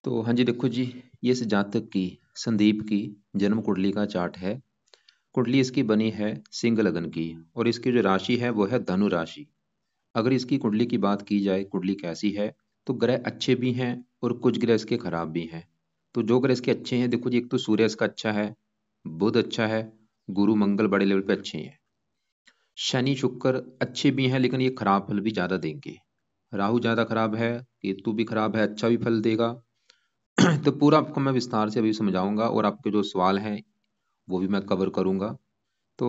तो हाँ जी, देखो जी, ये इस जातक की, संदीप की जन्म कुंडली का चार्ट है। कुंडली इसकी बनी है सिंह लगन की और इसकी जो राशि है वो है धनु राशि। अगर इसकी कुंडली की बात की जाए, कुंडली कैसी है, तो ग्रह अच्छे भी हैं और कुछ ग्रह इसके खराब भी हैं। तो जो ग्रह इसके अच्छे हैं, देखो जी, एक तो सूर्य इसका अच्छा है, बुध अच्छा है, गुरु मंगल बड़े लेवल पे अच्छे हैं, शनि शुक्र अच्छे भी हैं लेकिन ये खराब फल भी ज़्यादा देंगे। राहु ज़्यादा खराब है, केतु भी खराब है, अच्छा भी फल देगा। तो पूरा आपको मैं विस्तार से अभी समझाऊंगा और आपके जो सवाल हैं वो भी मैं कवर करूंगा। तो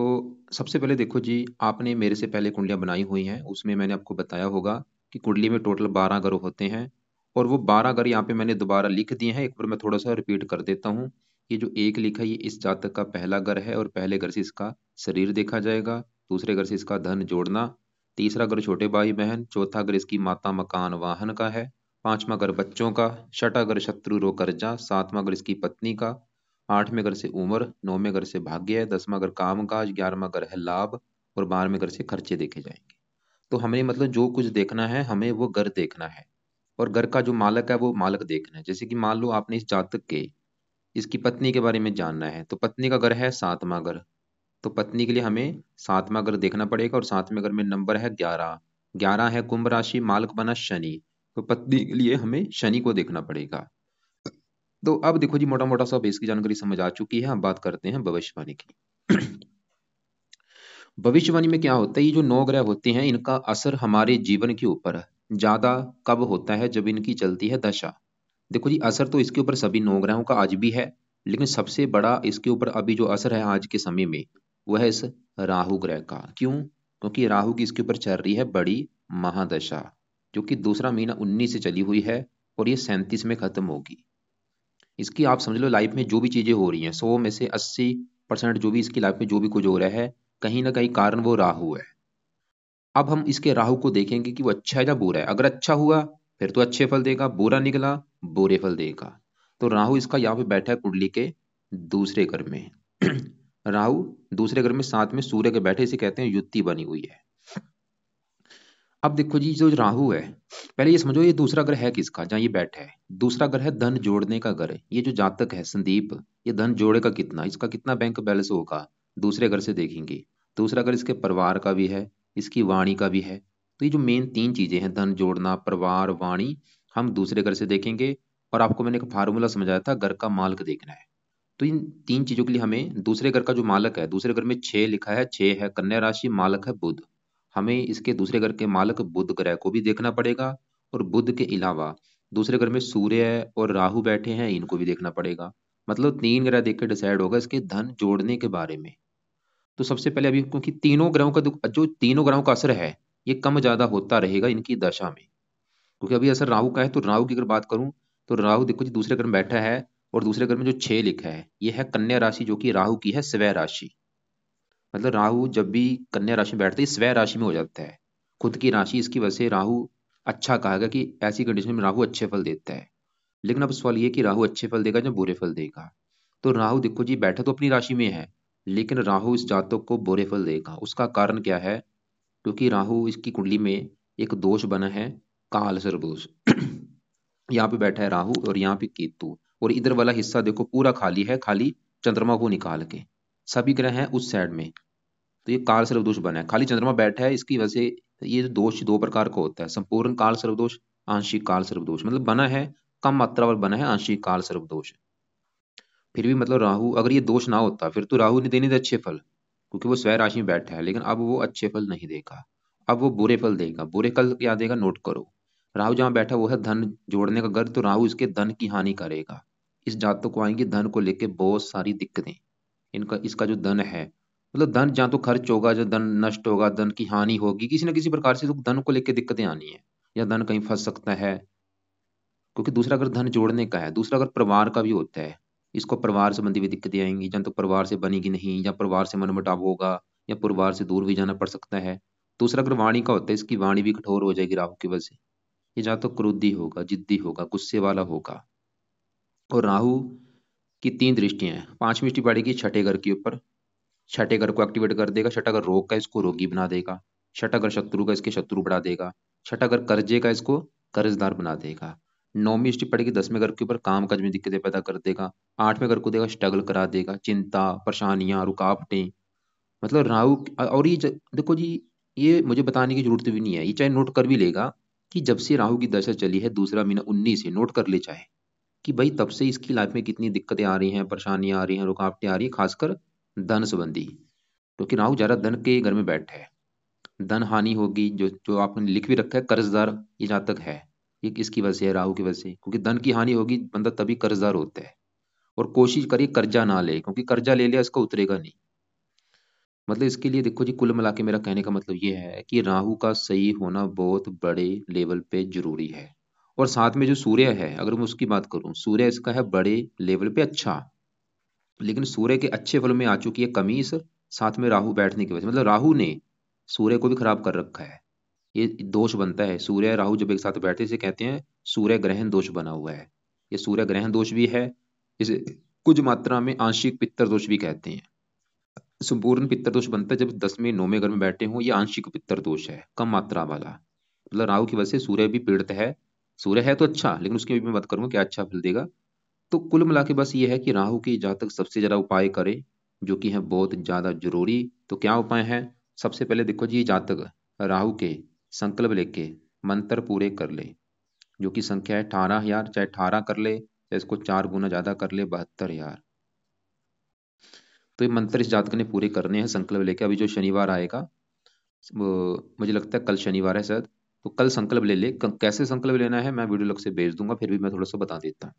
सबसे पहले देखो जी, आपने मेरे से पहले कुंडलियां बनाई हुई हैं, उसमें मैंने आपको बताया होगा कि कुंडली में टोटल 12 ग्रह होते हैं। और वो 12 ग्रह यहाँ पे मैंने दोबारा लिख दिए हैं, एक बार मैं थोड़ा सा रिपीट कर देता हूँ। ये जो एक लिखा है, ये इस जातक का पहला घर है और पहले घर से इसका शरीर देखा जाएगा। दूसरे घर से इसका धन जोड़ना। तीसरा घर छोटे भाई बहन। चौथा घर इसकी माता मकान वाहन का है। पांचवा घर बच्चों का। छठा घर शत्रु रो कर्जा। सातवां घर इसकी पत्नी का। आठवें घर से उम्र। नौवें घर से भाग्य है। 10वां घर काम काज। 11वां घर है लाभ। और 12वें घर से खर्चे देखे जाएंगे। तो हमें मतलब जो कुछ देखना है, हमें वो घर देखना है। और घर का जो मालक है वो मालक देखना है। जैसे कि मान लो आपने इस जातक के, इसकी पत्नी के बारे में जानना है, तो पत्नी का घर है 7वां घर। तो पत्नी के लिए हमें 7वां घर देखना पड़ेगा और 7वें घर में नंबर है 11। 11 है कुंभ राशि, मालक बना शनि। तो पत्नी के लिए हमें शनि को देखना पड़ेगा। तो अब देखो जी, मोटा मोटा सब बेस की जानकारी समझ आ चुकी है। अब बात करते हैं भविष्यवाणी की। भविष्यवाणी में क्या होता है, ये जो 9 ग्रह होते हैं, इनका असर हमारे जीवन के ऊपर ज्यादा कब होता है, जब इनकी चलती है दशा। देखो जी, असर तो इसके ऊपर सभी 9 ग्रहों का आज भी है, लेकिन सबसे बड़ा इसके ऊपर अभी जो असर है आज के समय में, वह है इस राहु ग्रह का। क्यों? क्योंकि राहु की इसके ऊपर चल रही है बड़ी महादशा, जो कि दूसरा महीना 19 से चली हुई है और ये 37 में खत्म होगी। इसकी आप समझ लो, लाइफ में जो भी चीजें हो रही हैं, 100 में से 80% जो भी इसकी लाइफ में जो भी कुछ हो रहा है, कहीं ना कहीं कारण वो राहु है। अब हम इसके राहु को देखेंगे कि वो अच्छा है या बुरा है। अगर अच्छा हुआ फिर तो अच्छे फल देगा, बुरा निकला बुरे फल देगा। तो राहु इसका यहाँ पे बैठा है कुंडली के दूसरे घर में। राहु दूसरे घर में साथ में सूर्य के बैठे, इसे कहते हैं युति बनी हुई है। अब देखो जी, जो राहु है, पहले ये समझो ये दूसरा ग्रह है किसका, जहाँ ये बैठा है। दूसरा ग्रह है धन जोड़ने का ग्रह। ये जो जातक है संदीप, ये धन जोड़ेगा कितना, इसका कितना बैंक बैलेंस होगा, दूसरे घर से देखेंगे। दूसरा घर इसके परिवार का भी है, इसकी वाणी का भी है। तो ये जो मेन 3 चीजें हैं, धन जोड़ना, परिवार, वाणी, हम दूसरे घर से देखेंगे। और आपको मैंने एक फार्मूला समझाया था, घर का मालिक देखना है। तो इन 3 चीजों के लिए हमें दूसरे घर का जो मालक है, दूसरे घर में 6 लिखा है, 6 है कन्या राशि, मालक है बुध। हमें इसके दूसरे घर के मालक बुध ग्रह को भी देखना पड़ेगा। और बुध के अलावा दूसरे घर में सूर्य और राहु बैठे हैं, इनको भी देखना पड़ेगा। मतलब 3 ग्रह देख के डिसाइड होगा इसके धन जोड़ने के बारे में। तो सबसे पहले अभी, क्योंकि तीनों ग्रहों का जो तीनों ग्रहों का असर है, ये कम ज्यादा होता रहेगा इनकी दशा में। क्योंकि अभी असर राहु का है, तो राहु की अगर बात करूं, तो राहु देखो जी दूसरे घर में बैठा है। और दूसरे घर में जो 6 लिखा है, ये है कन्या राशि, जो कि राहु की है स्वय राशि। मतलब राहु जब भी कन्या राशि में बैठता है, स्वय राशि में हो जाता है, खुद की राशि। इसकी वजह से राहु अच्छा कहा गया कि ऐसी कंडीशन में राहु अच्छे फल देता है। लेकिन अब सवाल ये कि राहु अच्छे फल देगा या बुरे फल देगा। तो राहु देखो जी बैठा तो अपनी राशि में है, लेकिन राहु इस जातक को बुरे फल देगा। उसका कारण क्या है? क्योंकि राहु इसकी कुंडली में एक दोष बना है, काल सर्प दोष। यहाँ पे बैठा है राहु और यहाँ पे केतु। और इधर वाला हिस्सा देखो पूरा खाली है, खाली चंद्रमा को निकाल के। सभी ग्रह हैं उस साइड में। तो ये काल सर्प दोष बना है, खाली चंद्रमा बैठा है, इसकी वजह से ये दोष 2 प्रकार का होता है, संपूर्ण काल सर्प दोष, आंशिक काल सर्प दोष। मतलब बना है कम मात्रा में, बना है आंशिक काल सर्प दोष। फिर भी मतलब राहु, अगर ये दोष ना होता फिर तो राहु ने देने थे अच्छे फल, क्योंकि वो स्वय राशि में बैठा है। लेकिन अब वो अच्छे फल नहीं देगा, अब वो बुरे फल देगा। बुरे फल क्या देगा, नोट करो। राहु जहां बैठा वो है धन जोड़ने का घर, तो राहु इसके धन की हानि करेगा। इस जातक को आएंगी धन को लेके बहुत सारी दिक्कतें। इनका इसका जो धन है, मतलब धन जहाँ तो खर्च होगा, जो धन नष्ट होगा, धन की हानि होगी किसी न किसी प्रकार से, तो धन को लेके दिक्कतें आनी है। या धन कहीं फंस सकता है, क्योंकि दूसरा अगर धन जोड़ने का है, दूसरा अगर परिवार का भी होता है, इसको परिवार संबंधी भी दिक्कतें आएंगी। या तो परिवार से बनेगी नहीं, या परिवार से मनमुटाव होगा, या परिवार से दूर भी जाना पड़ सकता है। दूसरा अगर वाणी का होता है, इसकी वाणी भी कठोर हो जाएगी राहु की वजह से। ये या तो क्रोधी होगा, जिद्दी होगा, गुस्से वाला होगा। और राहु की 3 दृष्टियां हैं। 5वीं दृष्टि पड़ेगी छठे घर के ऊपर, छठे घर को एक्टिवेट कर देगा। छठा घर रोग का, इसको रोगी बना देगा। छठा घर शत्रु का, इसके शत्रु बढ़ा देगा। छठा घर कर्जे का, इसको कर्जदार बना देगा। 9वीं दृष्टि पड़ेगी 10वें घर के ऊपर, काम काज में दिक्कतें पैदा कर देगा। 8वें घर को देगा, स्ट्रगल करा देगा, चिंता, परेशानियां, रुकावटें। मतलब राहु और ये देखो जी, ये मुझे बताने की जरूरत भी नहीं है, ये चाहे नोट कर भी लेगा कि जब से राहु की दशा चली है, दूसरा महीना 19 से नोट कर ले चाहे, कि भाई तब से इसकी लाइफ में कितनी दिक्कतें आ रही हैं, परेशानियां आ रही हैं, रुकावटें आ रही हैं, खासकर धन संबंधी। क्योंकि राहु ज्यादा धन के घर में बैठे है, धन हानि होगी। जो जो आपने लिख भी रखा है, कर्जदार ये जातक है, ये किसकी वजह से है? राहु की वजह से। क्योंकि धन की हानि होगी, बंदा तभी कर्जदार होता है। और कोशिश करिए कर्जा ना ले, क्योंकि कर्जा ले लिया इसका उतरेगा नहीं। मतलब इसके लिए देखो जी, कुल मिला के मेरा कहने का मतलब ये है कि राहु का सही होना बहुत बड़े लेवल पे जरूरी है। और साथ में जो सूर्य है, अगर मैं उसकी बात करूं, सूर्य इसका है बड़े लेवल पे अच्छा, लेकिन सूर्य के अच्छे फल में आ चुकी है कमी इस साथ में राहु बैठने की वजह से। मतलब राहु ने सूर्य को भी खराब कर रखा है। ये दोष बनता है, सूर्य राहु जब एक साथ बैठे, इसे कहते हैं सूर्य ग्रहण दोष बना हुआ है। ये सूर्य ग्रहण दोष भी है, इसे कुछ मात्रा में आंशिक पित्तर दोष भी कहते हैं। संपूर्ण पित्तर दोष बनता है जब 10वें 9वें घर में बैठे हों। ये आंशिक पित्तर दोष है, कम मात्रा वाला। मतलब राहु की वजह से सूर्य भी पीड़ित है। सूर्य है तो अच्छा, लेकिन उसकी भी मैं बात करूंगा क्या अच्छा फल देगा। तो कुल मिला के बस ये है कि राहु की जातक सबसे ज्यादा उपाय करे, जो कि है बहुत ज्यादा जरूरी। तो क्या उपाय है? सबसे पहले देखो जी, ये जातक राहु के संकल्प लेके मंत्र पूरे कर ले, जो कि संख्या है 18,000। चाहे 18 कर ले, चाहे इसको 4 गुना ज्यादा कर ले, 72,000। तो ये मंत्र इस जातक ने पूरे करने हैं संकल्प लेके। अभी जो शनिवार आएगा, वो मुझे लगता है कल शनिवार है शायद, तो कल संकल्प ले ले। कैसे संकल्प लेना है मैं वीडियो लग से भेज दूंगा, फिर भी मैं थोड़ा सा बता देता हूँ।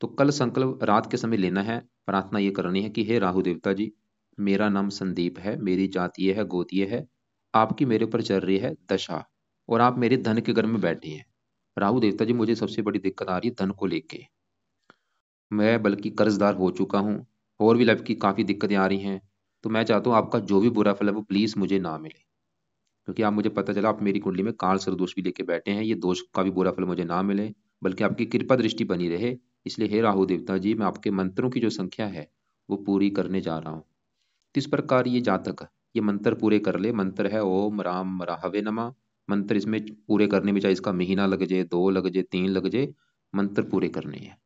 तो कल संकल्प रात के समय लेना है। प्रार्थना ये करनी है कि हे राहु देवता जी, मेरा नाम संदीप है, मेरी जाति ये है, गोत्र ये है, आपकी मेरे ऊपर चल रही है दशा, और आप मेरे धन के घर में बैठे हैं। राहु देवता जी, मुझे सबसे बड़ी दिक्कत आ रही है धन को लेके। मैं बल्कि कर्जदार हो चुका हूँ, और भी लाइफ की काफी दिक्कतें आ रही हैं। तो मैं चाहता हूँ आपका जो भी बुरा फल है वो प्लीज मुझे ना मिले। क्योंकि आप, मुझे पता चला आप मेरी कुंडली में काल सर्प दोष भी लेके बैठे हैं, ये दोष का भी बुरा फल मुझे ना मिले, बल्कि आपकी कृपा दृष्टि बनी रहे। इसलिए हे राहु देवता जी, मैं आपके मंत्रों की जो संख्या है वो पूरी करने जा रहा हूँ। तो इस प्रकार ये जातक ये मंत्र पूरे कर ले। मंत्र है ओम राम राहवे नमः। मंत्र इसमें पूरे करने में चाहे इसका महीना लग जाए, 2 लग जाए, 3 लग जाए, मंत्र पूरे करने हैं।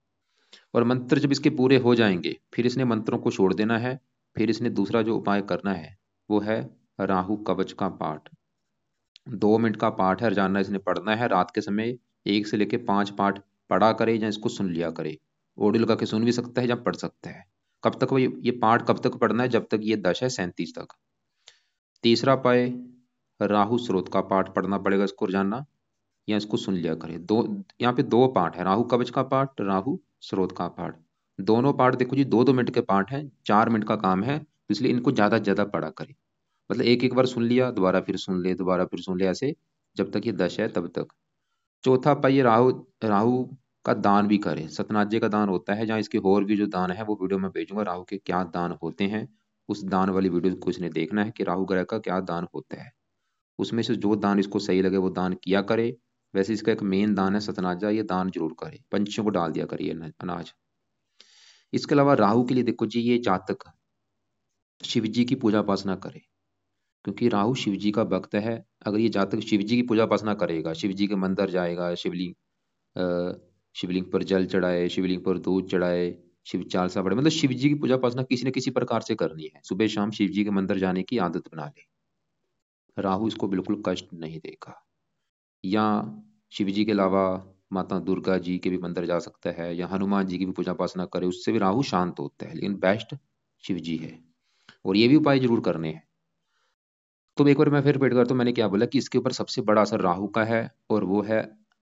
और मंत्र जब इसके पूरे हो जाएंगे, फिर इसने मंत्रों को छोड़ देना है। फिर इसने दूसरा जो उपाय करना है वो है राहु कवच का पाठ। 2 मिनट का पाठ है, रोजाना इसने पढ़ना है रात के समय। 1 से लेके 5 पाठ पढ़ा करे, या इसको सुन लिया करे। ऑडियो लगा के सुन भी सकता है या पढ़ सकता है। कब तक वो ये पाठ कब तक पढ़ना है? जब तक ये दशा है 37 तक। तीसरा उपाय, राहु स्रोत का पाठ पढ़ना पड़ेगा इसको रोजाना, या इसको सुन लिया करे। दो, यहाँ पे 2 पाठ है, राहु कवच का पाठ, राहु स्रोत का पाठ। दोनों पाठ देखो जी 2-2 मिनट के पाठ हैं, 4 मिनट का काम है, तो इसलिए इनको ज्यादा से ज्यादा पढ़ा करे। मतलब एक एक बार सुन लिया, दोबारा फिर सुन ले, दोबारा फिर सुन ले, ऐसे जब तक ये दशा है तब तक। चौथा पाइए, राहु राहु का दान भी करे। सतनाजे का दान होता है, जहाँ इसके और भी जो दान है वो वीडियो में भेजूंगा, राहु के क्या दान होते हैं। उस दान वाली वीडियो को इसने देखना है कि राहु ग्रह का क्या दान होता है। उसमें से जो दान इसको सही लगे वो दान किया करे। वैसे इसका एक मेन दान है सतनाजा, ये दान जरूर करे, पंछियों को डाल दिया करिए अनाज। इसके अलावा राहु के लिए देखो जी, ये जातक शिव जी की पूजा उपासना करे, क्योंकि राहु शिव जी का भक्त है। अगर ये जातक शिव जी की पूजा उपासना करेगा, शिव जी के मंदिर जाएगा, शिवलिंग शिवलिंग पर जल चढ़ाए, शिवलिंग पर दूध चढ़ाए, शिव चालीसा पढ़े, मतलब शिव जी की पूजा उपासना किसी न किसी प्रकार से करनी है। सुबह शाम शिव जी के मंदिर जाने की आदत बना ले, राहु इसको बिल्कुल कष्ट नहीं देगा। या शिव जी के अलावा माता दुर्गा जी के भी मंदिर जा सकता है, या हनुमान जी की भी पूजा उपासना करे, उससे भी राहु शांत होता है। लेकिन बेस्ट शिव जी है। और ये भी उपाय जरूर करने हैं। तो एक बार मैं फिर रिपीट करता हूँ, मैंने क्या बोला कि इसके ऊपर सबसे बड़ा असर राहु का है, और वो है,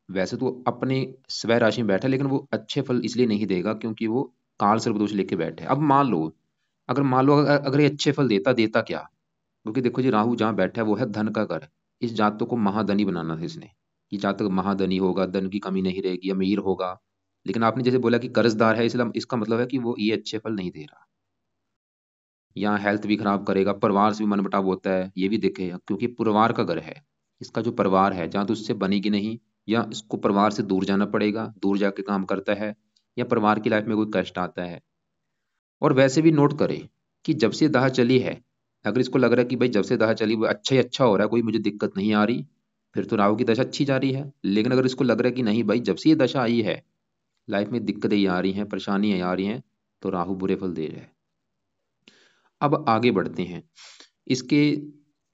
वैसे तो अपने स्वय राशि में बैठा है, लेकिन वो अच्छे फल इसलिए नहीं देगा क्योंकि वो काल सर्पदोष लेके बैठे है। अब मान लो, अगर ये अच्छे फल देता देता क्या? क्योंकि देखो जी, राहु जहाँ बैठा है वो है धन का घर। इस जातक को महाधनी बनाना है इसने। ये जातक महाधनी होगा, धन की कमी नहीं रहेगी, अमीर होगा। लेकिन आपने जैसे बोला कि कर्जदार है, इसलिए इसका मतलब है कि वो ये अच्छे फल नहीं दे रहा। यहाँ हेल्थ भी खराब करेगा, परिवार से भी मनमुटाव होता है, ये भी देखेगा, क्योंकि परिवार का घर है। इसका जो परिवार है, जहाँ तो उससे बनेगी नहीं, या इसको परिवार से दूर जाना पड़ेगा, दूर जाके काम करता है, या परिवार की लाइफ में कोई कष्ट आता है। और वैसे भी नोट करें कि जब से दाह चली है, अगर इसको लग रहा है कि भाई जब से दाह चली वो अच्छा ही अच्छा हो रहा है, कोई मुझे दिक्कत नहीं आ रही, फिर तो राहु की दशा अच्छी जा रही है। लेकिन अगर इसको लग रहा है कि नहीं भाई, जब से ये दशा आई है लाइफ में दिक्कतें आ रही हैं, परेशानियां आ रही हैं, तो राहु बुरे फल दे रहा है। अब आगे बढ़ते हैं। इसके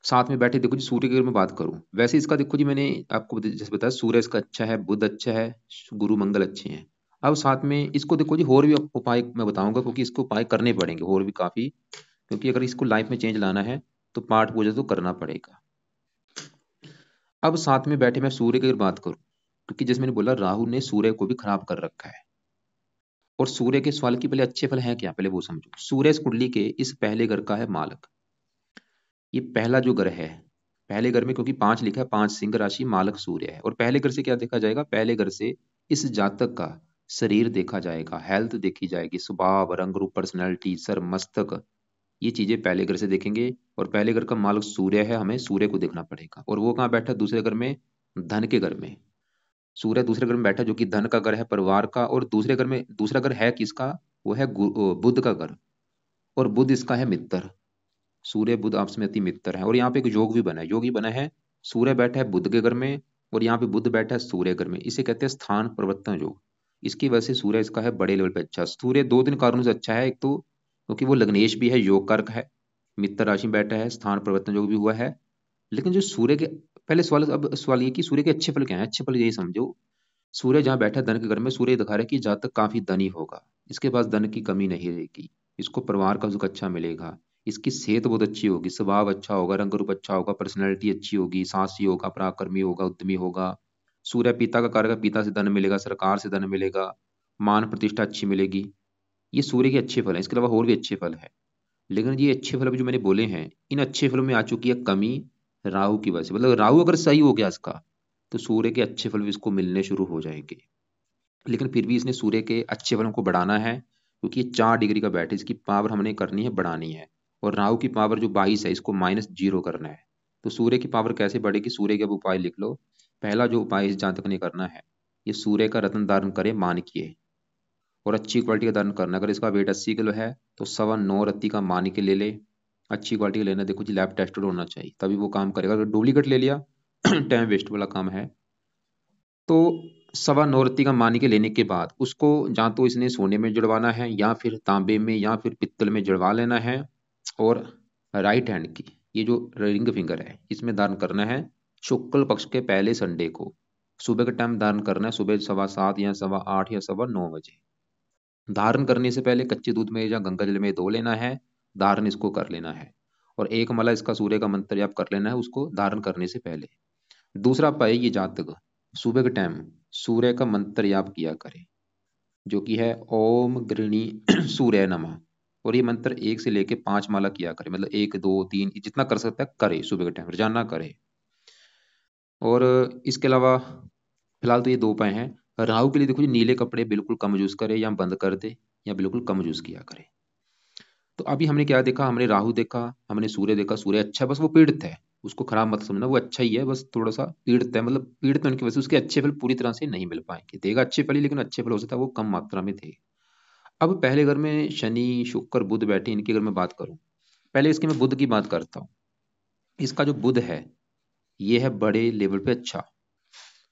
साथ में बैठे देखो जी, सूर्य की अगर मैं बात करूं, वैसे इसका देखो जी, मैंने आपको जैसे बताया सूर्य इसका अच्छा है, बुध अच्छा है, गुरु मंगल अच्छे हैं। अब साथ में इसको देखो जी, और भी उपाय मैं बताऊंगा, क्योंकि इसको उपाय करने पड़ेंगे और भी काफी, क्योंकि अगर इसको लाइफ में चेंज लाना है तो पाठ पूजा तो करना पड़ेगा। अब साथ में बैठे मैं सूर्य की अगर बात करूं, क्योंकि जैसे मैंने बोला राहु ने सूर्य को भी खराब कर रखा है। और सूर्य के सवाल की पहले अच्छे फल हैं क्या, पहले वो समझो। सूर्य इस कुंडली के इस पहले घर का है मालक। ये पहला जो ग्रह है, पहले घर में क्योंकि 5 लिखा है, 5 सिंह राशि, मालक सूर्य है। और पहले घर से क्या देखा जाएगा, पहले घर से इस जातक का शरीर देखा जाएगा, हेल्थ देखी जाएगी, स्वभाव, रंग रूप, पर्सनैलिटी, सर, मस्तक, ये चीजें पहले घर से देखेंगे। और पहले घर का मालक सूर्य है, हमें सूर्य को देखना पड़ेगा। और वो कहाँ बैठा, दूसरे घर में, धन के घर में। सूर्य दूसरे घर में बैठा जो कि धन का घर है, परिवार का। और दूसरे घर में दूसरा घर है किसका, वो है बुध का घर। और बुध इसका है मित्र। सूर्य बुध आपस में अति मित्र है। और यहाँ पे एक योग भी बना है, योगी बना है। सूर्य बैठा है बुध के घर में, और यहाँ पे बुध बैठा है सूर्य घर में। इसे कहते हैं स्थान परिवर्तन योग। इसकी वजह से सूर्य इसका है बड़े लेवल पे अच्छा। सूर्य दो तीन कारणों से अच्छा है। एक तो क्योंकि वो लग्नेश भी है, योग कारक है, मित्र राशि में बैठा है, स्थान परिवर्तन योग भी हुआ है। लेकिन जो सूर्य के पहले सवाल, अब सवाल ये कि सूर्य के अच्छे फल क्या है। अच्छे फल यही समझो, सूर्य जहाँ बैठा है धन के घर में, सूर्य दिखा रहा है कि जातक काफी धनी होगा, इसके पास धन की कमी नहीं रहेगी, इसको परिवार का सुख अच्छा मिलेगा, इसकी सेहत बहुत अच्छी होगी, स्वभाव अच्छा होगा, रंग रूप अच्छा होगा, पर्सनैलिटी अच्छी होगी, साहसी होगा, पराक्रमी होगा, उद्यमी होगा। सूर्य पिता का कारक है, पिता से धन मिलेगा, सरकार से धन मिलेगा, मान प्रतिष्ठा अच्छी मिलेगी। ये सूर्य के अच्छे फल हैं। इसके अलावा और भी अच्छे फल है। लेकिन ये अच्छे फल भी जो मैंने बोले हैं, इन अच्छे फलों में आ चुकी है कमी राहु की वजह से। मतलब राहु अगर सही हो गया इसका, तो सूर्य के अच्छे फल भी इसको मिलने शुरू हो जाएंगे। लेकिन फिर भी इसने सूर्य के अच्छे फलों को बढ़ाना है, क्योंकि ये 4 डिग्री का बैठ है, इसकी पावर हमने करनी है, बढ़ानी है। और राहु की पावर जो 22 है, इसको -0 करना है। तो सूर्य की पावर कैसे बढ़ेगी, सूर्य के अब उपाय लिख लो। पहला जो उपाय इस जातक ने करना है, ये सूर्य का रत्न धारण करे, मानिक्य, और अच्छी क्वालिटी का धारण करना। अगर इसका वेट 80 किलो है तो 9.25 रत्ती का मानिक्य ले ले। अच्छी क्वालिटी का लेना, देखो जी लैब टेस्टेड होना चाहिए तभी वो काम करेगा। अगर डुप्लीकेट ले लिया टाइम वेस्ट वाला काम है। तो 9.25 रत्ती का मानिक्य लेने के बाद उसको या तो इसने सोने में जड़वाना है, या फिर तांबे में, या फिर पित्तल में जड़वा लेना है। और राइट हैंड की ये जो रिंग फिंगर है, इसमें धारण करना है शुक्ल पक्ष के पहले संडे को। सुबह के टाइम धारण करना है, सुबह 7:15 या 8:15 या 9:15 बजे। धारण करने से पहले कच्चे दूध में या गंगा जल में धो लेना है, धारण इसको कर लेना है। और एक माला इसका सूर्य का मंत्र जाप कर लेना है उसको धारण करने से पहले। दूसरा पाए, ये जातक सुबह के टाइम सूर्य का मंत्र जाप किया करे, जो कि है ओम गृणी सूर्य नमः। और ये मंत्र 1 से लेके 5 माला किया करे, मतलब 1 2 3 जितना कर सकता है करे, सुबह के टाइम रोजाना करे। और इसके अलावा फिलहाल तो ये 2 उपाय हैं। राहु के लिए देखो जी, नीले कपड़े बिल्कुल कम यूज करे, या बंद कर दे, या बिल्कुल कम यूज किया करे। तो अभी हमने क्या देखा, हमने राहु देखा, हमने सूर्य देखा। सूर्य अच्छा है, बस वो पीड़ित है, उसको खराब मत समझना, वो अच्छा ही है, बस थोड़ा सा पीड़ित है। मतलब पीड़ित होने की वजह से उसके अच्छे फल पूरी तरह से नहीं मिल पाएंगे। देगा अच्छे फल ही, लेकिन अच्छे फल हो सकता है वो कम मात्रा में थे। अब पहले घर में शनि शुक्र बुध बैठे, इनकी अगर मैं बात करूं, पहले इसके मैं बुध की बात करता हूँ। इसका जो बुध है, ये है बड़े लेवल पे अच्छा।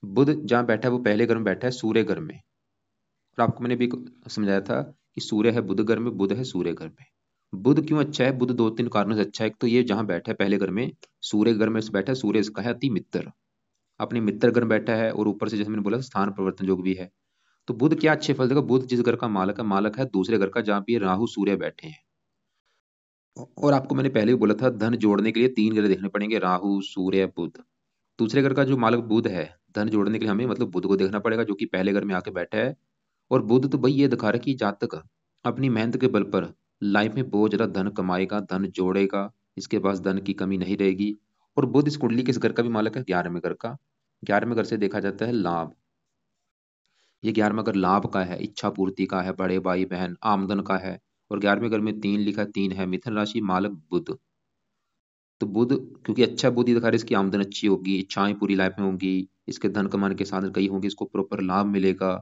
बुध जहाँ बैठा है वो पहले घर में बैठा है, सूर्य घर में। और आपको मैंने भी समझाया था कि सूर्य है बुध घर में, बुध है सूर्य घर में। बुध क्यों अच्छा है, बुध 2 3 कारणों से अच्छा है। एक तो ये जहां बैठा है पहले घर में, सूर्य घर में से बैठा है, सूर्य इसका है अति मित्र, अपने मित्र घर में बैठा है। और ऊपर से जैसे मैंने बोला स्थान परिवर्तन योग भी है। तो बुध क्या अच्छे फल देगा, बुध जिस घर का मालक है, मालक है दूसरे घर का जहाँ पे राहु सूर्य बैठे हैं। और आपको मैंने पहले भी बोला था, धन जोड़ने के लिए 3 ग्रह देखने पड़ेंगे, राहु सूर्य बुध। दूसरे घर का जो मालक बुध है, धन जोड़ने के लिए हमें मतलब बुध को देखना पड़ेगा, जो कि पहले घर में आके बैठा है। और बुध तो भाई ये दिखा रहा है कि जातक अपनी मेहनत के बल पर लाइफ में बहुत ज्यादा धन कमाएगा, धन जोड़ेगा, इसके पास धन की कमी नहीं रहेगी। और बुध इस कुंडली किस घर का भी मालक है, 11वें घर का। 11वें घर से देखा जाता है लाभ। ये 11वां घर लाभ का है, इच्छा पूर्ति का है, बड़े भाई बहन, आमदन का है। और 11वें घर में 3 लिखा, 3 है, मिथुन राशि, मालक बुध। तो बुध क्योंकि अच्छा बुध ही दिखा रहा है, इसकी आमदन अच्छी होगी, इच्छाएं पूरी लाइफ में होंगी, इसके धन कमाने के साधन कई होंगे, इसको प्रॉपर लाभ मिलेगा।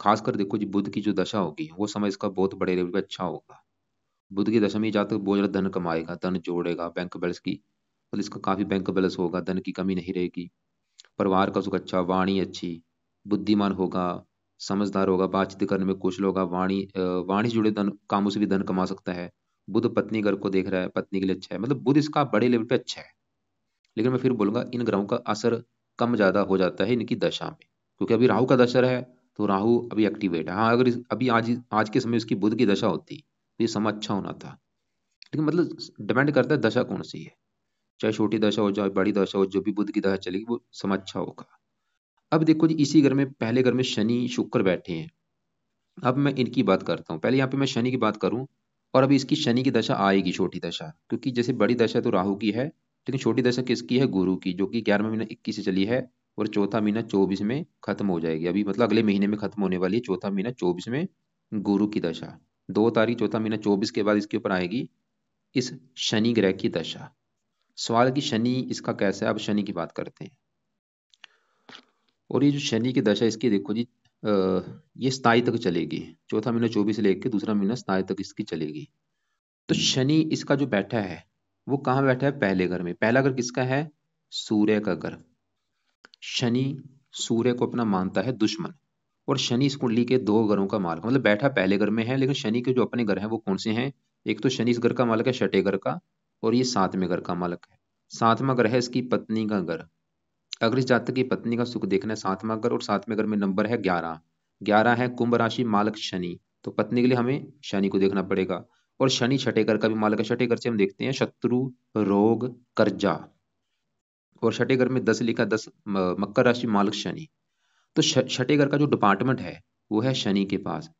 खासकर देखो जी, बुध की जो दशा होगी वो समय इसका बहुत बड़े लेवल पे अच्छा होगा। बुध की दशा में जातक बहुत ज्यादा धन कमाएगा, धन जोड़ेगा, बैंक बैलेंस की मतलब इसका काफी बैंक बैलेंस होगा, धन की कमी नहीं रहेगी। परिवार का सुख अच्छा, वाणी अच्छी, बुद्धिमान होगा, समझदार होगा, बातचीत करने में कुशल होगा, वाणी से जुड़े धन कामों से भी धन कमा सकता है। बुध पत्नी घर को देख रहा है, पत्नी के लिए अच्छा है, मतलब बुध इसका बड़े लेवल पे अच्छा है। लेकिन मैं फिर बोलूंगा इन ग्रहों का असर कम ज्यादा हो जाता है इनकी दशा में, क्योंकि अभी राहु का दशा है, तो राहु अभी एक्टिवेट है। हाँ, अगर अभी आज आज के समय उसकी बुध की दशा होती तो ये समय अच्छा होना था। लेकिन मतलब डिपेंड करता है दशा कौन सी है, चाहे छोटी दशा हो चाहे बड़ी दशा हो, जो भी बुध की दशा चलेगी वो समय अच्छा होगा। अब देखो जी, इसी घर में पहले घर में शनि शुक्र बैठे हैं। अब मैं इनकी बात करता हूँ, पहले यहाँ पे मैं शनि की बात करूँ। और अभी इसकी शनि की दशा आएगी छोटी दशा, क्योंकि जैसे बड़ी दशा तो राहु की है, लेकिन छोटी दशा किसकी है, गुरु की, जो कि 11वां महीना 21 से चली है और चौथा महीना 24 में खत्म हो जाएगी। अभी मतलब अगले महीने में खत्म होने वाली है, चौथा महीना 24 में गुरु की दशा। 2 तारीख चौथा महीना 24 के बाद इसके ऊपर आएगी इस शनि ग्रह की दशा। सवाल है कि शनि इसका कैसा है। अब शनि की बात करते हैं। और ये जो शनि की दशा इसकी देखो जी, ये 27 तक चलेगी। चौथा महीना 24 से लेकर दूसरा महीना 27 तक इसकी चलेगी। तो शनि इसका जो बैठा है वो कहाँ बैठा है, पहले घर में। पहला घर किसका है, सूर्य का घर। शनि सूर्य को अपना मानता है दुश्मन। और शनि इस कुंडली के 2 घरों का मालिक, मतलब बैठा पहले घर में है, लेकिन शनि के जो अपने घर हैं वो कौन से हैं। एक तो शनि इस घर का मालिक है, छठे घर का, और ये 7वें घर का मालिक है। 7वां घर है इसकी पत्नी का घर। अगर इस जातक की पत्नी का सुख देखना है, 7वां घर, और 7वें घर में नंबर है 11। 11 है कुंभ राशि, मालक शनि। तो पत्नी के लिए हमें शनि को देखना पड़ेगा। और शनि छठे घर का भी मालक है। छठे घर से हम देखते हैं शत्रु, रोग, कर्जा। और छठे घर में 10 लिखा, 10 मकर राशि, मालक शनि। तो छठे घर का जो डिपार्टमेंट है वो है शनि के पास।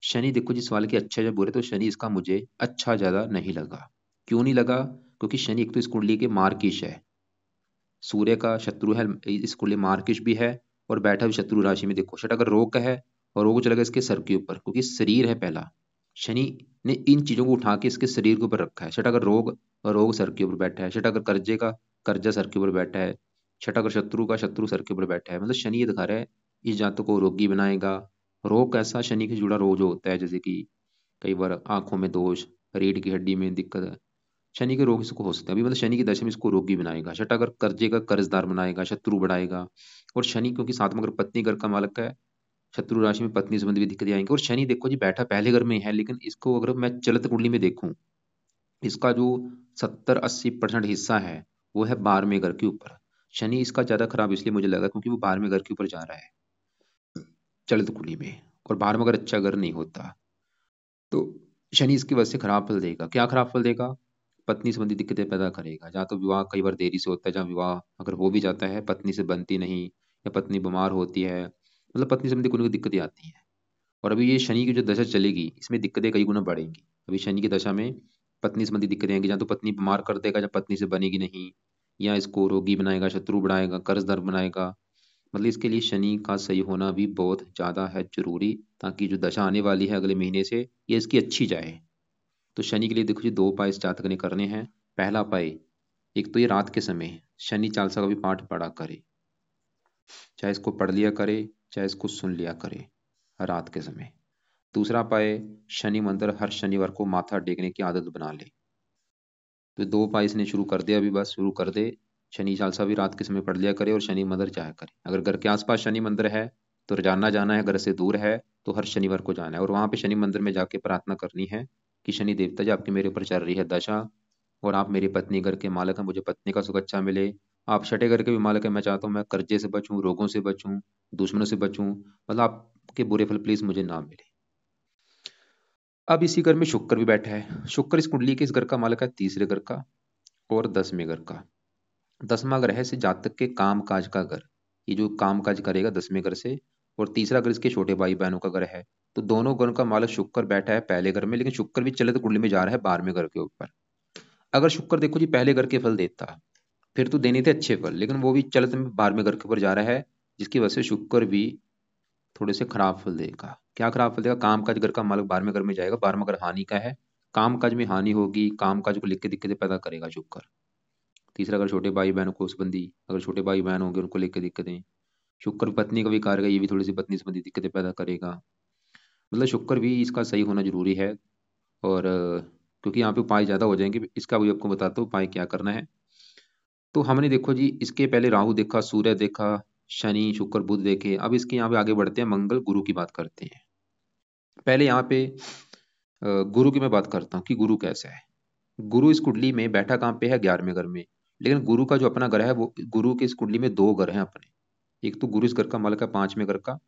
शनि देखो जी, सवाल की अच्छा या बुरे, तो शनि इसका मुझे अच्छा ज्यादा नहीं लगा। क्यों नहीं लगा, क्योंकि शनि एक तो इस कुंडली के मार्किश है, सूर्य का शत्रु है, इसको लिए मार्किश भी है, और बैठा भी शत्रु राशि में। देखो छठा अगर रोग का है, और रोग चलेगा इसके सर के ऊपर, क्योंकि शरीर है पहला। शनि ने इन चीजों को उठा के इसके शरीर के ऊपर रखा है। छठा अगर रोग, और रोग सर के ऊपर बैठा है। छठा अगर कर्जे का, कर्जा सर के ऊपर बैठा है। छठा अगर शत्रु का, शत्रु सर के ऊपर बैठा है। मतलब शनि ये दिखा रहा है इस जातक को रोगी बनाएगा। रोग कैसा, शनि से जुड़ा रोग जो होता है, जैसे कि कई बार आंखों में दोष, रीढ़ की हड्डी में दिक्कत, शनि के रोग इसको हो सकते हैं। अभी मतलब शनि की दशा में इसको रोगी बनाएगा। छठा अगर कर्जे का कर्जदार बनाएगा, शत्रु बढ़ाएगा। और शनि क्योंकि 7वां घर पत्नी घर का मालक है, शत्रु राशि में पत्नी संबंधी भी दिक्कतें आएंगी। और शनि देखो जी बैठा पहले घर में है, लेकिन इसको अगर मैं चलित कुंडली में देखूं, इसका जो 70-80% हिस्सा है वो है 12वें घर के ऊपर। शनि इसका ज्यादा खराब इसलिए मुझे लगा क्योंकि वो 12वें घर के ऊपर जा रहा है चलित कुंडली में, और 12वां घर अच्छा घर नहीं होता। तो शनि इसकी वजह से खराब फल देगा। क्या खराब फल देगा, पत्नी संबंधी दिक्कतें पैदा करेगा। जहाँ तो विवाह कई बार देरी से होता है, जहाँ विवाह अगर हो भी जाता है पत्नी से बनती नहीं, या पत्नी बीमार होती है, मतलब पत्नी संबंधी कोई दिक्कतें आती हैं। और अभी ये शनि की जो दशा चलेगी इसमें दिक्कतें कई गुना बढ़ेंगी। अभी शनि की दशा में पत्नी संबंधी दिक्कतें आएंगी, जहाँ तो पत्नी बीमार कर देगा, जहाँ पत्नी से बनेगी नहीं, या इसको रोगी बनाएगा, शत्रु बढ़ाएगा, कर्जदार बनाएगा। मतलब इसके लिए शनि का सही होना भी बहुत ज्यादा है जरूरी, ताकि जो दशा आने वाली है अगले महीने से ये इसकी अच्छी जाए। तो शनि के लिए देखो जी 2 उपाय इस जातक ने करने हैं। पहला उपाय, एक तो ये रात के समय शनि चालीसा का भी पाठ पढ़ा करे, चाहे इसको पढ़ लिया करे चाहे इसको सुन लिया करे रात के समय। दूसरा उपाय, शनि मंदिर हर शनिवार को माथा टेकने की आदत बना ले। तो 2 उपाय इसने शुरू कर दे, अभी बस शुरू कर दे। शनि चालीसा भी रात के समय पढ़ लिया करे और शनि मंदिर जाया करे। अगर घर के आसपास शनि मंदिर है तो रोजाना जाना है, घर से दूर है तो हर शनिवार को जाना है, और वहां पे शनि मंदिर में जाके प्रार्थना करनी है कि शनि देवता जी आपकी मेरे ऊपर चल रही है दशा, और आप मेरी पत्नी घर के मालिक हैं, मुझे पत्नी का सुख अच्छा मिले। आप छठे घर के भी मालिक हैं, मैं चाहता हूँ मैं कर्जे से बचूं, रोगों से बचूं, दुश्मनों से बचूं, मतलब आपके बुरे फल प्लीज मुझे ना मिले। अब इसी घर में शुक्र भी बैठा है। शुक्र इस कुंडली के इस घर का मालिक है, तीसरे घर का और 10वें घर का। 10वां घर है इस जातक के काम काज का घर, ये जो काम काज करेगा 10वें घर से। और तीसरा घर इसके छोटे भाई बहनों का घर है। तो दोनों घरों का मालिक शुक्र बैठा है पहले घर में, लेकिन शुक्र भी चलित कुंडली में जा रहा है 12वें घर के ऊपर। अगर शुक्र देखो जी पहले घर के फल देता फिर तो देने थे अच्छे फल, लेकिन वो भी चलित में 12वें घर के ऊपर जा रहा है, जिसकी वजह से शुक्र भी थोड़े से खराब फल देगा। क्या खराब फल देगा, काम काज घर का मालिक 12वें घर में जाएगा, 12वां घर हानि का है। काम काज में हानि होगी, काम काज को लिख के दिक्कतें पैदा करेगा शुक्र। तीसरा अगर छोटे भाई बहनों को संबंधी, अगर छोटे भाई बहन होंगे उनको लेकर दिक्कतें। शुक्र पत्नी का भी कारक है, ये भी थोड़ी सी पत्नी संबंधी दिक्कतें पैदा करेगा। मतलब शुक्र भी इसका सही होना जरूरी है। और क्योंकि यहाँ पे उपाय ज्यादा हो जाएंगे, इसका भी आपको बताता हूँ उपाय क्या करना है। तो हमने देखो जी इसके पहले राहु देखा, सूर्य देखा, शनि शुक्र बुध देखे। अब इसके यहाँ पे आगे बढ़ते हैं, मंगल गुरु की बात करते हैं। पहले यहाँ पे गुरु की मैं बात करता हूँ कि गुरु कैसा है। गुरु इस कुंडली में बैठा कहाँ पे है? 11वें घर में। लेकिन गुरु का जो अपना घर है, वो गुरु के इस कुंडली में दो घर हैं अपने। एक तो गुरु इस घर का मालिक है 5वें घर का,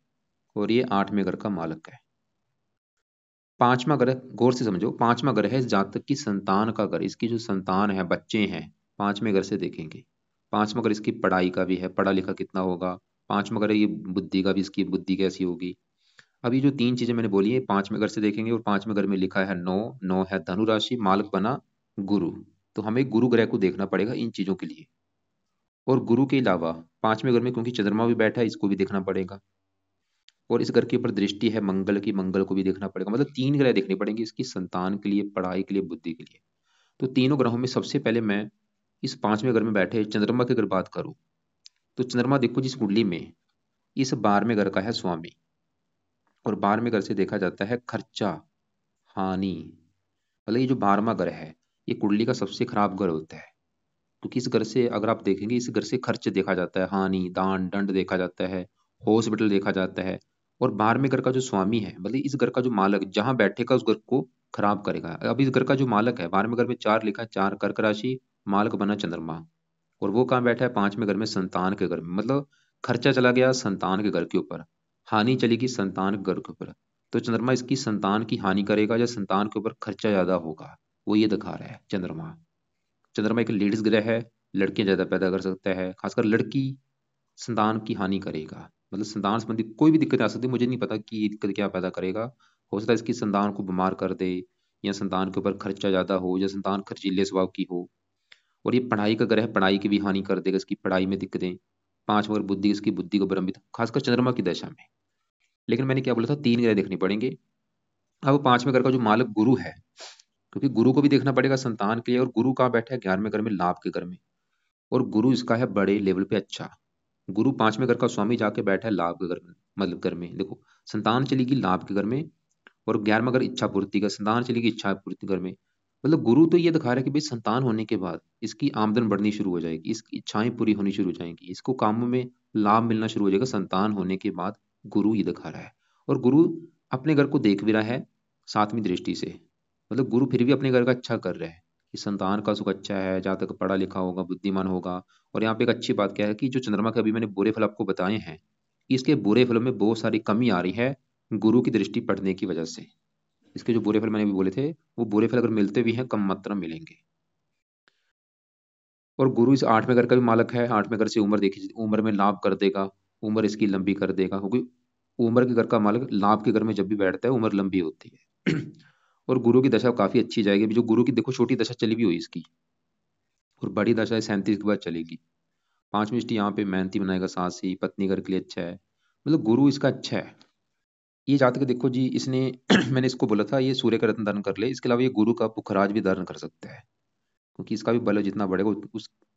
और ये 8वें घर का मालिक है। पांचवा घर, गौर से समझो, पांचवा घर है इस जातक की संतान का घर। इसकी जो संतान है, बच्चे हैं, पांचवें घर से देखेंगे। पांचवा घर इसकी पढ़ाई का भी है, पढ़ा लिखा कितना होगा। पांचवा घर है ये बुद्धि का भी, इसकी बुद्धि कैसी होगी। अब ये जो तीन चीजें मैंने बोली है, पांचवें घर से देखेंगे। और पांचवें घर में लिखा है नौ, नौ है धनु राशि, मालक बना गुरु। तो हमें गुरु ग्रह को देखना पड़ेगा इन चीजों के लिए। और गुरु के अलावा पांचवें घर में क्योंकि चंद्रमा भी बैठा है, इसको भी देखना पड़ेगा। और इस घर के ऊपर दृष्टि है मंगल की, मंगल को भी देखना पड़ेगा। मतलब तीन ग्रह देखने पड़ेंगे इसकी संतान के लिए, पढ़ाई के लिए, बुद्धि के लिए। तो तीनों ग्रहों में सबसे पहले मैं इस पांचवें घर में बैठे चंद्रमा की अगर बात करूं, तो चंद्रमा देखो जिस कुंडली में इस 12वें घर का है स्वामी। और 12वें घर से देखा जाता है खर्चा, हानि। मतलब ये जो 12वां घर है, ये कुंडली का सबसे खराब घर होता है। क्योंकि इस घर से अगर आप देखेंगे, इस घर से खर्च देखा जाता है, हानि दान दंड देखा जाता है, हॉस्पिटल देखा जाता है। और 12वें घर का जो स्वामी है, मतलब इस घर का जो मालक जहां बैठेगा उस घर को खराब करेगा। अब इस घर का जो मालक है, 12वें घर में 4 लिखा है, 4 कर्क राशि, मालक बना चंद्रमा। और वो कहाँ बैठा है? 5वें घर में, संतान के घर में। मतलब खर्चा चला गया संतान के घर के ऊपर, हानि चलेगी संतान के घर के ऊपर। तो चंद्रमा इसकी संतान की हानि करेगा या संतान के ऊपर खर्चा ज्यादा होगा, वो ये दिखा रहा है चंद्रमा। चंद्रमा एक लेडीज ग्रह है, लड़कियां ज्यादा पैदा कर सकता है, खासकर लड़की संतान की हानि करेगा। मतलब संतान संबंधी कोई भी दिक्कत आ सकती है, मुझे नहीं पता कि ये दिक्कत क्या पैदा करेगा। हो सकता है इसकी संतान को बीमार कर दे, या संतान के ऊपर खर्चा ज्यादा हो, या संतान खर्चीले स्वभाव की हो। और ये पढ़ाई का ग्रह, पढ़ाई की भी हानि कर देगा, इसकी पढ़ाई में दिक्कतें। पांच मगर बुद्धि, इसकी बुद्धि को भ्रमित, खासकर चंद्रमा की दशा में। लेकिन मैंने क्या बोला था, तीन ग्रह देखने पड़ेंगे। अब 5वें घर का जो मालक गुरु है, क्योंकि गुरु को भी देखना पड़ेगा संतान के लिए। और गुरु कहाँ बैठा है? 11वें घर में, लाभ के घर में। और गुरु इसका है बड़े लेवल पे अच्छा। गुरु 5वें घर का स्वामी जाके बैठा है लाभ के घर में, मतलब घर में। देखो संतान चलेगी लाभ के घर में, और 11वां घर इच्छा पूर्ति का, संतान चलेगी इच्छा पूर्ति घर में। मतलब गुरु तो ये दिखा रहा है कि भाई संतान होने के बाद इसकी आमदन बढ़नी शुरू हो जाएगी, इसकी इच्छाएं पूरी होनी शुरू हो जाएंगी, इसको कामों में लाभ मिलना शुरू हो जाएगा संतान होने के बाद। गुरु ये दिखा रहा है। और गुरु अपने घर को देख भी रहा है 7वीं दृष्टि से। मतलब गुरु फिर भी अपने घर का अच्छा कर रहा है कि संतान का सुख अच्छा है, जहाँ तक पढ़ा लिखा होगा, बुद्धिमान होगा। और यहाँ पे एक अच्छी बात क्या है कि जो चंद्रमा के अभी मैंने बुरे फल आपको बताए हैं, इसके बुरे फलों में बहुत सारी कमी आ रही है गुरु की दृष्टि पड़ने की वजह से। इसके जो बुरे फल मैंने भी बोले थे, वो बुरे फल अगर मिलते भी हैं कम मात्रा में मिलेंगे। और गुरु इस 8वें घर का भी मालक है। 8वें घर से उम्र देखी, उम्र में लाभ कर देगा, उम्र इसकी लंबी कर देगा। क्योंकि उम्र के घर का मालक लाभ के घर में जब भी बैठता है, उम्र लंबी होती है। और गुरु की दशा काफी अच्छी जाएगी। अभी जो गुरु की देखो छोटी दशा चली भी हुई इसकी, और बड़ी दशा 37 के बाद चलेगी। 5वीं दृष्टि यहाँ पे मेहनती बनाएगा, साहसी, पत्नी घर के लिए अच्छा है। मतलब गुरु इसका अच्छा है। ये जातक देखो जी, इसने मैंने इसको बोला था ये सूर्य का रत्न धारण कर ले। इसके अलावा ये गुरु का पुखराज भी धारण कर सकता है, क्योंकि इसका भी बल जितना बढ़ेगा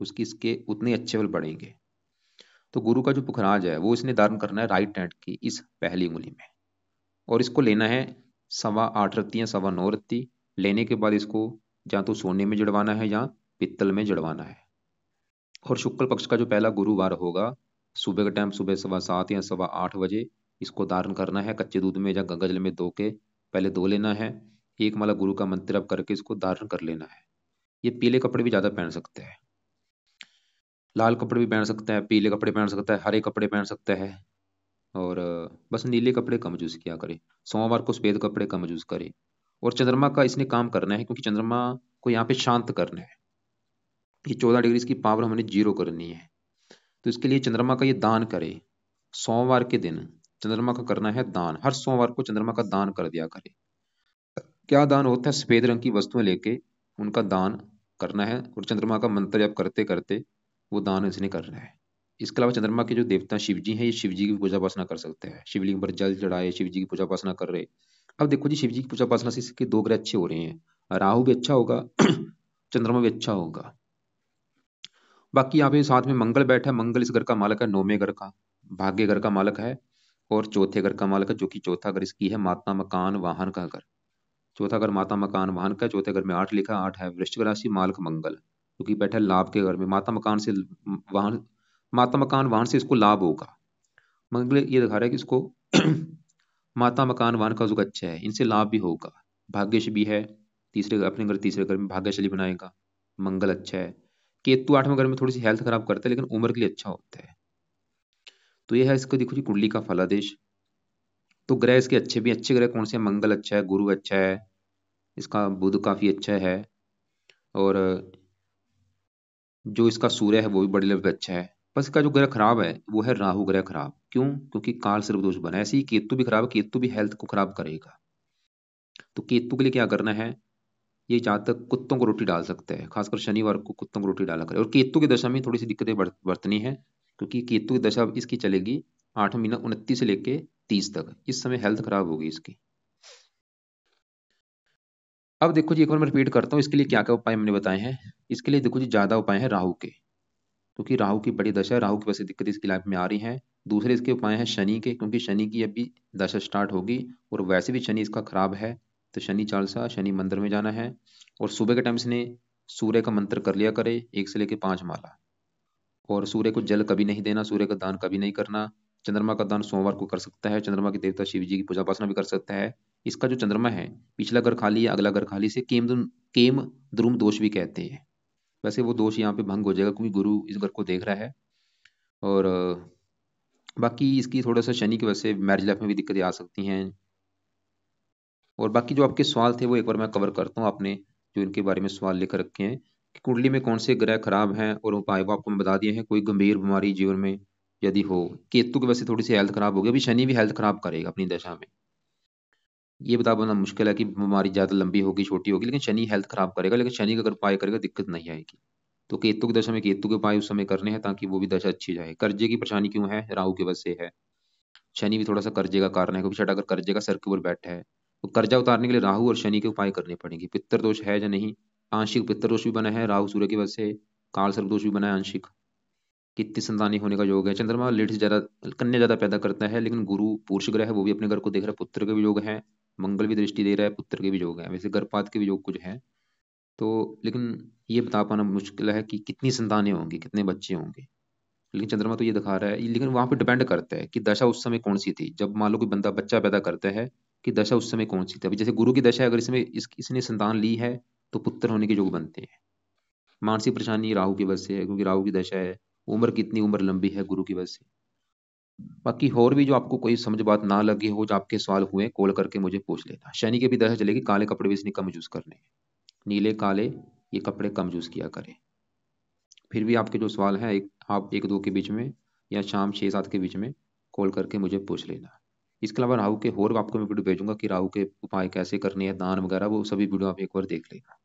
उसकी इसके उतने अच्छे बल बढ़ेंगे। तो गुरु का जो पुखराज है, वो इसने धारण करना है राइट हैंड की इस पहली उंगली में। और इसको लेना है 8.25 रत्ती या 9.25 रत्ती। लेने के बाद इसको या तो सोने में जड़वाना है या पित्तल में जड़वाना है। और शुक्ल पक्ष का जो पहला गुरुवार होगा, सुबह का टाइम, सुबह 7:15 या 8:15 बजे, इसको धारण करना है कच्चे दूध में या गंगा जल में धो के पहले धो लेना है। एक माला गुरु का मंत्र अब करके इसको धारण कर लेना है। ये पीले कपड़े भी ज्यादा पहन सकते हैं, लाल कपड़े भी पहन सकता है, पीले कपड़े पहन सकता है, हरे कपड़े पहन सकता है। और बस नीले कपड़े कम यूज किया करे। सोमवार को सफेद कपड़े कम यूज करे। और चंद्रमा का इसने काम करना है, क्योंकि चंद्रमा को यहाँ पे शांत करना है। ये 14 डिग्री इसकी पावर हमने जीरो करनी है। तो इसके लिए चंद्रमा का ये दान करे। सोमवार के दिन चंद्रमा का करना है दान। हर सोमवार को चंद्रमा का दान कर दिया करे। क्या दान होता है? सफेद रंग की वस्तुएं लेके उनका दान करना है। और चंद्रमा का मंत्र जप करते करते वो दान इसने करना है। इसके अलावा चंद्रमा के जो देवता शिव जी हैं, ये शिव जी की पूजा उपासना कर सकते हैं। शिवलिंग पर जल चढ़ाए, शिव जी की पूजा उपासना कर रहे। अब देखो जी, शिव जी की पूजा उपासना से इसके दो ग्रह अच्छे हो रहे हैं, राहु भी अच्छा होगा, चंद्रमा भी अच्छा होगा। बाकी यहाँ पे साथ में मंगल बैठा है। मंगल इस घर का मालक है, 9वें घर का, भाग्य घर का मालक है। और चौथे घर का मालक है, जो कि चौथा घर इसकी है माता मकान वाहन का घर। चौथा घर माता मकान वाहन का। चौथे घर में 8 लिखा, 8 है वृश्चिक राशि, मालक मंगल, क्योंकि बैठा है लाभ के घर में। माता मकान से वाहन, माता मकान वाहन से इसको लाभ होगा। मंगल ये दिखा रहा है कि इसको माता मकान वाहन का जो अच्छा है, इनसे लाभ भी होगा। भाग्यश भी है, तीसरे अपने घर, तीसरे घर में भाग्यशाली बनाएगा। मंगल अच्छा है। केतु 8वें घर में थोड़ी सी हेल्थ खराब करता है, लेकिन उम्र के लिए अच्छा होता है। तो ये है इसको, देखो जी, कुंडली का फलादेश। तो ग्रह इसके अच्छे भी, अच्छे ग्रह कौन से हैं? मंगल अच्छा है, गुरु अच्छा है, इसका बुध काफी अच्छा है, और जो इसका सूर्य है वो भी बड़े लेवल पे अच्छा है। बस इसका जो ग्रह खराब है वो है राहु ग्रह खराब। क्यों? क्योंकि काल सर्प दोष बना है। ऐसे ही केतु भी खराब है, केतु भी हेल्थ को खराब करेगा। तो केतु के लिए क्या करना है? ये जातक कुत्तों को रोटी डाल सकता है, खासकर शनिवार को कुत्तों को रोटी डाला करे। और केतु की दशा में थोड़ी सी दिक्कतें बरतनी है, क्योंकि केतु की दशा इसकी चलेगी 8 महीना 29 से लेके 30 तक। इस समय हेल्थ खराब होगी इसकी। अब देखो जी, एक बार मैं रिपीट करता हूँ, इसके लिए क्या क्या उपाय मैंने बताए हैं। इसके लिए देखो जी, ज्यादा उपाय है राहु के, क्योंकि राहु की बड़ी दशा है, राहु की वजह से दिक्कत इसकी लाइफ में आ रही है। दूसरे इसके उपाय हैं शनि के, क्योंकि शनि की अभी दशा स्टार्ट होगी, और वैसे भी शनि इसका खराब है। तो शनि चालीसा, शनि मंदिर में जाना है, और सुबह के टाइम इसने सूर्य का मंत्र कर लिया करे 1 से लेके 5 माला। और सूर्य को जल कभी नहीं देना, सूर्य का दान कभी नहीं करना। चंद्रमा का दान सोमवार को कर सकता है, चंद्रमा के देवता शिव जी की पूजा उपासना भी कर सकता है। इसका जो चंद्रमा है, पिछला घर खाली है, अगला घर खाली से केम द्रुम दोष भी कहते हैं। वैसे वो दोष यहाँ पे भंग हो जाएगा, क्योंकि गुरु इस घर को देख रहा है। और बाकी इसकी थोड़ा सा शनि की वजह से मैरिज लाइफ में भी दिक्कतें आ सकती हैं। और बाकी जो आपके सवाल थे वो एक बार मैं कवर करता हूँ। आपने जो इनके बारे में सवाल लेकर रखे हैं कि कुंडली में कौन से ग्रह खराब हैं और उपाय, वो आपको मैं बता दिए हैं। कोई गंभीर बीमारी जीवन में यदि हो, केतु की वजह से थोड़ी सी हेल्थ खराब होगी, अभी शनि भी हेल्थ खराब करेगा अपनी दशा में। ये बता पाना मुश्किल है कि बीमारी ज्यादा लंबी होगी छोटी होगी, लेकिन शनि हेल्थ खराब करेगा। लेकिन शनि का अगर उपाय करेगा दिक्कत नहीं आएगी। तो केतु की दशा में केतु के उपाय उस समय करने हैं, ताकि वो भी दशा अच्छी जाए। कर्जे की परेशानी क्यों है? राहु की वजह से है। शनि भी थोड़ा सा कर्जे का कारण है, क्योंकि छठा अगर कर्जे का सर के ऊपर बैठा है, तो कर्जा उतारने के लिए राहु और शनि के उपाय करने पड़ेंगे। पित्तर दोष है या नहीं? आंशिक पित्तर दोष भी बना है राहु सूर्य की वजह से। काल सर्प दोष भी बना है आंशिक। कितनी संतानी होने का योग है? चंद्रमा लेडीज ज्यादा, कन्या ज्यादा पैदा करता है, लेकिन गुरु पुरुष ग्रह है, वो भी अपने घर को देख रहा है, पुत्र के भी योग है। मंगल भी दृष्टि दे रहा है, पुत्र के भी योग है। वैसे गर्भपात के भी योग कुछ है। तो लेकिन ये बता पाना मुश्किल है कि कितनी संतानें होंगी, कितने बच्चे होंगे। लेकिन चंद्रमा तो ये दिखा रहा है। लेकिन वहां पे डिपेंड करता है कि दशा उस समय कौन सी थी। जब मान लो कोई बंदा बच्चा पैदा करता है, कि दशा उस समय कौन सी थी। अभी जैसे गुरु की दशा है, अगर इसमें इसने संतान ली है, तो पुत्र होने के योग बनते हैं। मानसिक परेशानी राहु की वजह से है, क्योंकि राहु की दशा है। उम्र कितनी, उम्र लंबी है गुरु की वजह से। बाकी और भी जो आपको कोई समझ बात ना लगी हो, जो आपके सवाल हुए, कॉल करके मुझे पूछ लेना। शनि की भी दशा चलेगी, काले कपड़े भी इसने कम यूज करने हैं। नीले काले ये कपड़े कम यूज किया करें। फिर भी आपके जो सवाल हैं, आप 1-2 के बीच में, या शाम 6-7 के बीच में कॉल करके मुझे पूछ लेना। इसके अलावा राहु के और आपको मैं वीडियो भेजूंगा कि राहु के उपाय कैसे करने हैं, दान वगैरह, वो सभी वीडियो आप एक बार देख लेना।